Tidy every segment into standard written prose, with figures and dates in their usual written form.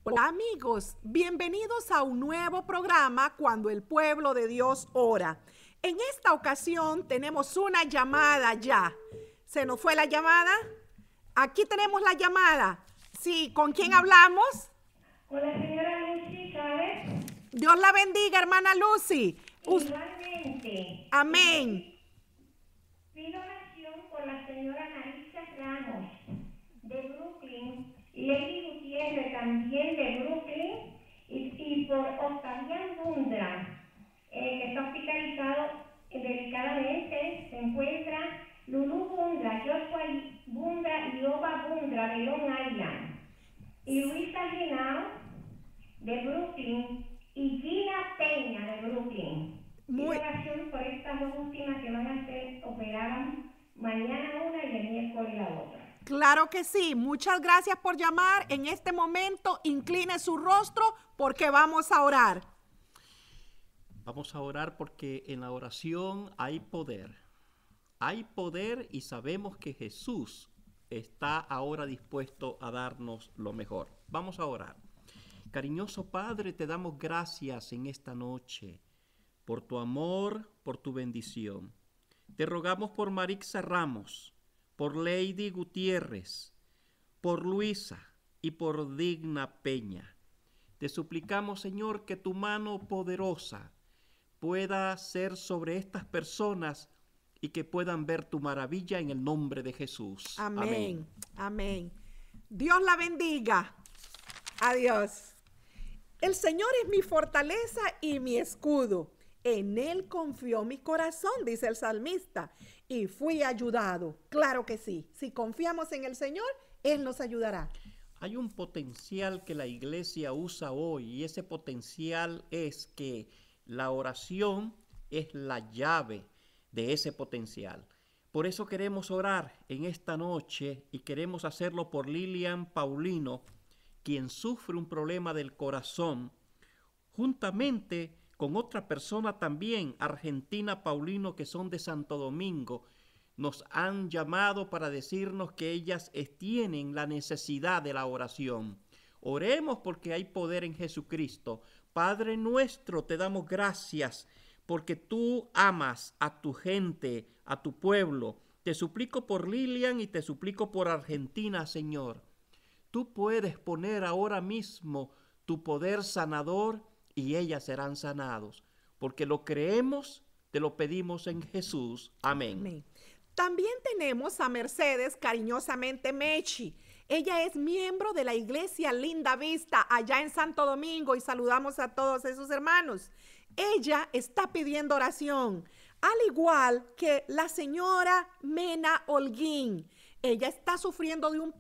Hola amigos, bienvenidos a un nuevo programa Cuando el pueblo de Dios ora. En esta ocasión tenemos una llamada ya. ¿Se nos fue la llamada? Aquí tenemos la llamada. Sí, ¿con quién hablamos? Con la señora Lucy, ¿sabes? Dios la bendiga, hermana Lucy. Igualmente. Amén. Pido oración por la señora Marisa Ramos de Brooklyn, Lady Gutiérrez también de Brooklyn y por Octavian Bundra, que está hospitalizado delicadamente. Se encuentra Lulu Bundra, Joshua Bundra y Oba Bundra de Long Island, y Luisa Genao de Brooklyn y Gina Peña de Brooklyn. Pido oración por estas dos últimas que van a ser operadas mañana una y el miércoles la otra. Claro que sí. Muchas gracias por llamar. En este momento, incline su rostro porque vamos a orar. Vamos a orar porque en la oración hay poder. Hay poder y sabemos que Jesús está ahora dispuesto a darnos lo mejor. Vamos a orar. Cariñoso Padre, te damos gracias en esta noche por tu amor, por tu bendición. Te rogamos por Marisa Ramos, por Lady Gutiérrez, por Luisa y por Digna Peña. Te suplicamos, Señor, que tu mano poderosa pueda ser sobre estas personas y que puedan ver tu maravilla en el nombre de Jesús. Amén. Amén. Dios la bendiga. Adiós. El Señor es mi fortaleza y mi escudo. En Él confió mi corazón, dice el salmista, y fui ayudado. Claro que sí. Si confiamos en el Señor, Él nos ayudará. Hay un potencial que la iglesia usa hoy y ese potencial es que la oración es la llave de ese potencial. Por eso queremos orar en esta noche y queremos hacerlo por Lilian Paulino, quien sufre un problema del corazón, juntamente con otra persona también, Argentina Paulino, que son de Santo Domingo. Nos han llamado para decirnos que ellas tienen la necesidad de la oración. Oremos porque hay poder en Jesucristo. Padre nuestro, te damos gracias porque tú amas a tu gente, a tu pueblo. Te suplico por Lilian y te suplico por Argentina, Señor. Tú puedes poner ahora mismo tu poder sanador y ellas serán sanados. Porque lo creemos, te lo pedimos en Jesús. Amén. Amén. También tenemos a Mercedes, cariñosamente Mechi. Ella es miembro de la iglesia Linda Vista allá en Santo Domingo y saludamos a todos esos hermanos. Ella está pidiendo oración, al igual que la señora Mena Holguín. Ella está sufriendo de un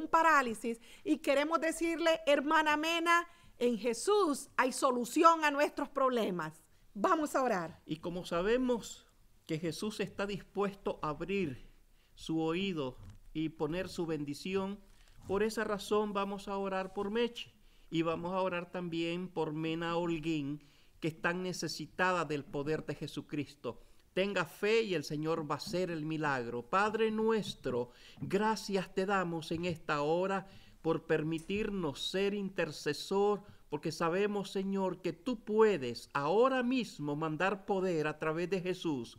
parálisis y queremos decirle, hermana Mena, en Jesús hay solución a nuestros problemas. Vamos a orar. Y como sabemos que Jesús está dispuesto a abrir su oído y poner su bendición, por esa razón vamos a orar por Meche y vamos a orar también por Mena Holguín, que están necesitadas del poder de Jesucristo. Tenga fe y el Señor va a hacer el milagro. Padre nuestro, gracias te damos en esta hora por permitirnos ser intercesor, porque sabemos, Señor, que tú puedes ahora mismo mandar poder a través de Jesús.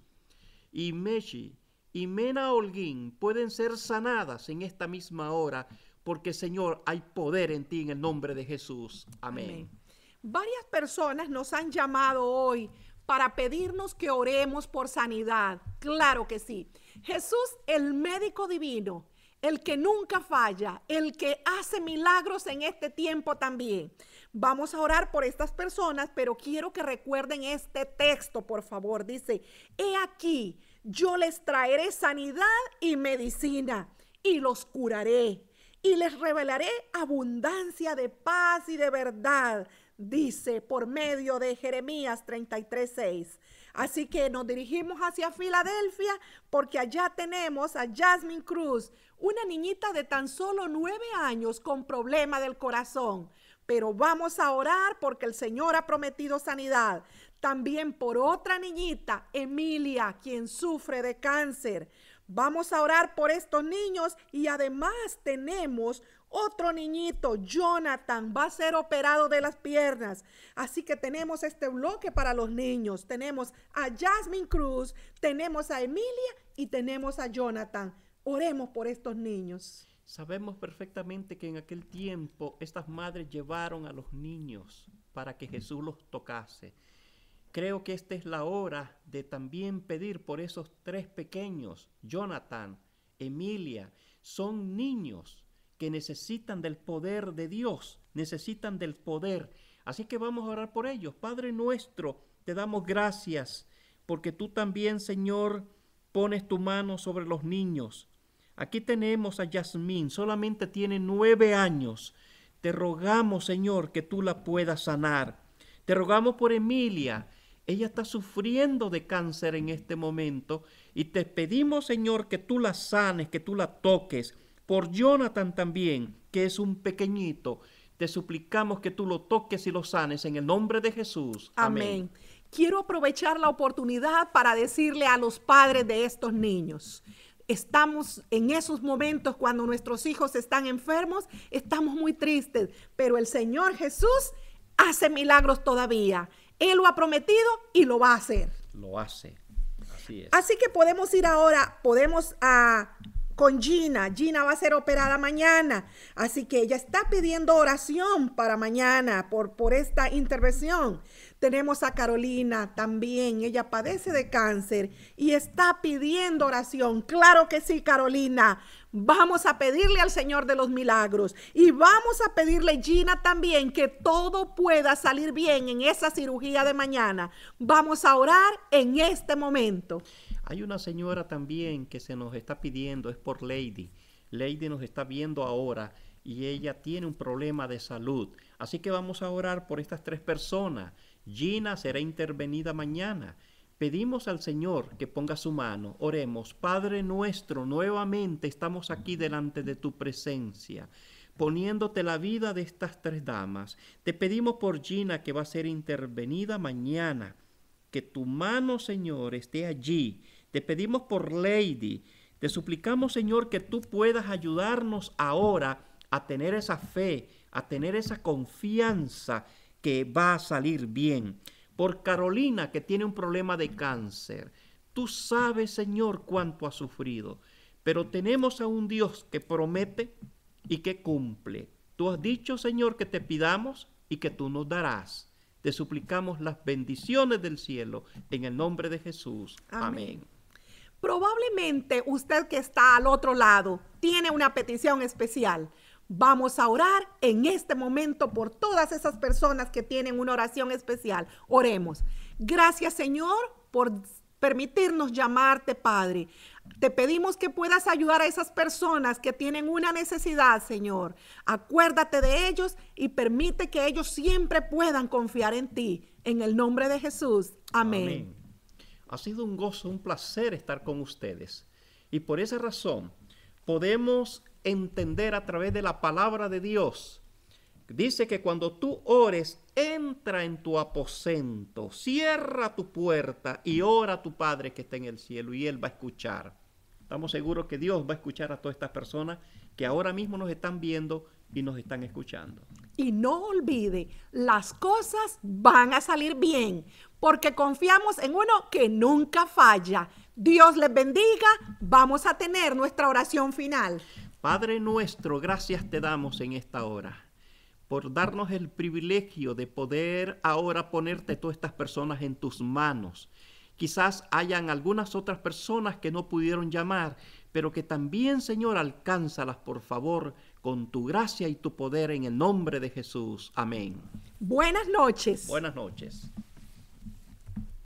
Y Mechi y Mena Holguín pueden ser sanadas en esta misma hora, porque, Señor, hay poder en ti en el nombre de Jesús. Amén. Amén. Varias personas nos han llamado hoy para pedirnos que oremos por sanidad. Claro que sí. Jesús, el médico divino, el que nunca falla, el que hace milagros en este tiempo también. Vamos a orar por estas personas, pero quiero que recuerden este texto, por favor. Dice, he aquí, yo les traeré sanidad y medicina y los curaré y les revelaré abundancia de paz y de verdad, dice por medio de Jeremías 33:6. Así que nos dirigimos hacia Filadelfia porque allá tenemos a Jasmine Cruz, una niñita de tan solo 9 años con problema del corazón. Pero vamos a orar porque el Señor ha prometido sanidad. También por otra niñita, Emilia, quien sufre de cáncer. Vamos a orar por estos niños y además tenemos Otro niñito, Jonathan, va a ser operado de las piernas. Así que tenemos este bloque para los niños. Tenemos a Jasmine Cruz, tenemos a Emilia y tenemos a Jonathan. Oremos por estos niños. Sabemos perfectamente que en aquel tiempo estas madres llevaron a los niños para que Jesús los tocase. Creo que esta es la hora de también pedir por esos tres pequeños, Jonathan, Emilia. Son niños que necesitan del poder de Dios, necesitan del poder. Así que vamos a orar por ellos. Padre nuestro, te damos gracias porque tú también, Señor, pones tu mano sobre los niños. Aquí tenemos a Yasmín, solamente tiene 9 años. Te rogamos, Señor, que tú la puedas sanar. Te rogamos por Emilia. Ella está sufriendo de cáncer en este momento y te pedimos, Señor, que tú la sanes, que tú la toques. Por Jonathan también, que es un pequeñito, te suplicamos que tú lo toques y lo sanes en el nombre de Jesús. Amén. Quiero aprovechar la oportunidad para decirle a los padres de estos niños. Estamos en esos momentos cuando nuestros hijos están enfermos, estamos muy tristes, pero el Señor Jesús hace milagros todavía. Él lo ha prometido y lo va a hacer. Lo hace, así es. Así que podemos ir ahora, con Gina. Gina va a ser operada mañana, así que ella está pidiendo oración para mañana por esta intervención. Tenemos a Carolina también, ella padece de cáncer y está pidiendo oración. Claro que sí, Carolina. Vamos a pedirle al Señor de los milagros y vamos a pedirle, Gina, también que todo pueda salir bien en esa cirugía de mañana. Vamos a orar en este momento. Hay una señora también que se nos está pidiendo, es por Lady. Lady nos está viendo ahora y ella tiene un problema de salud. Así que vamos a orar por estas 3 personas. Gina será intervenida mañana. Pedimos al Señor que ponga su mano. Oremos. Padre nuestro, nuevamente estamos aquí delante de tu presencia, poniéndote la vida de estas 3 damas. Te pedimos por Gina que va a ser intervenida mañana. Que tu mano, Señor, esté allí. Te pedimos por Lady. Te suplicamos, Señor, que tú puedas ayudarnos ahora a tener esa fe, a tener esa confianza que va a salir bien. Por Carolina, que tiene un problema de cáncer. Tú sabes, Señor, cuánto ha sufrido. Pero tenemos a un Dios que promete y que cumple. Tú has dicho, Señor, que te pidamos y que tú nos darás. Te suplicamos las bendiciones del cielo en el nombre de Jesús. Amén. Probablemente usted que está al otro lado tiene una petición especial. Vamos a orar en este momento por todas esas personas que tienen una oración especial. Oremos. Gracias, Señor, por permitirnos llamarte, Padre. Te pedimos que puedas ayudar a esas personas que tienen una necesidad, Señor. Acuérdate de ellos y permite que ellos siempre puedan confiar en ti. En el nombre de Jesús. Amén. Amén. Ha sido un gozo, un placer estar con ustedes. Y por esa razón podemos entender a través de la palabra de Dios. Dice que cuando tú ores, entra en tu aposento, cierra tu puerta y ora a tu Padre que está en el cielo y Él va a escuchar. Estamos seguros que Dios va a escuchar a todas estas personas que ahora mismo nos están viendo y nos están escuchando. Y no olvide, las cosas van a salir bien, porque confiamos en uno que nunca falla. Dios les bendiga. Vamos a tener nuestra oración final. Padre nuestro, gracias te damos en esta hora por darnos el privilegio de poder ahora ponerte todas estas personas en tus manos. Quizás hayan algunas otras personas que no pudieron llamar, pero que también, Señor, alcánzalas, por favor, con tu gracia y tu poder en el nombre de Jesús. Amén. Buenas noches. Buenas noches.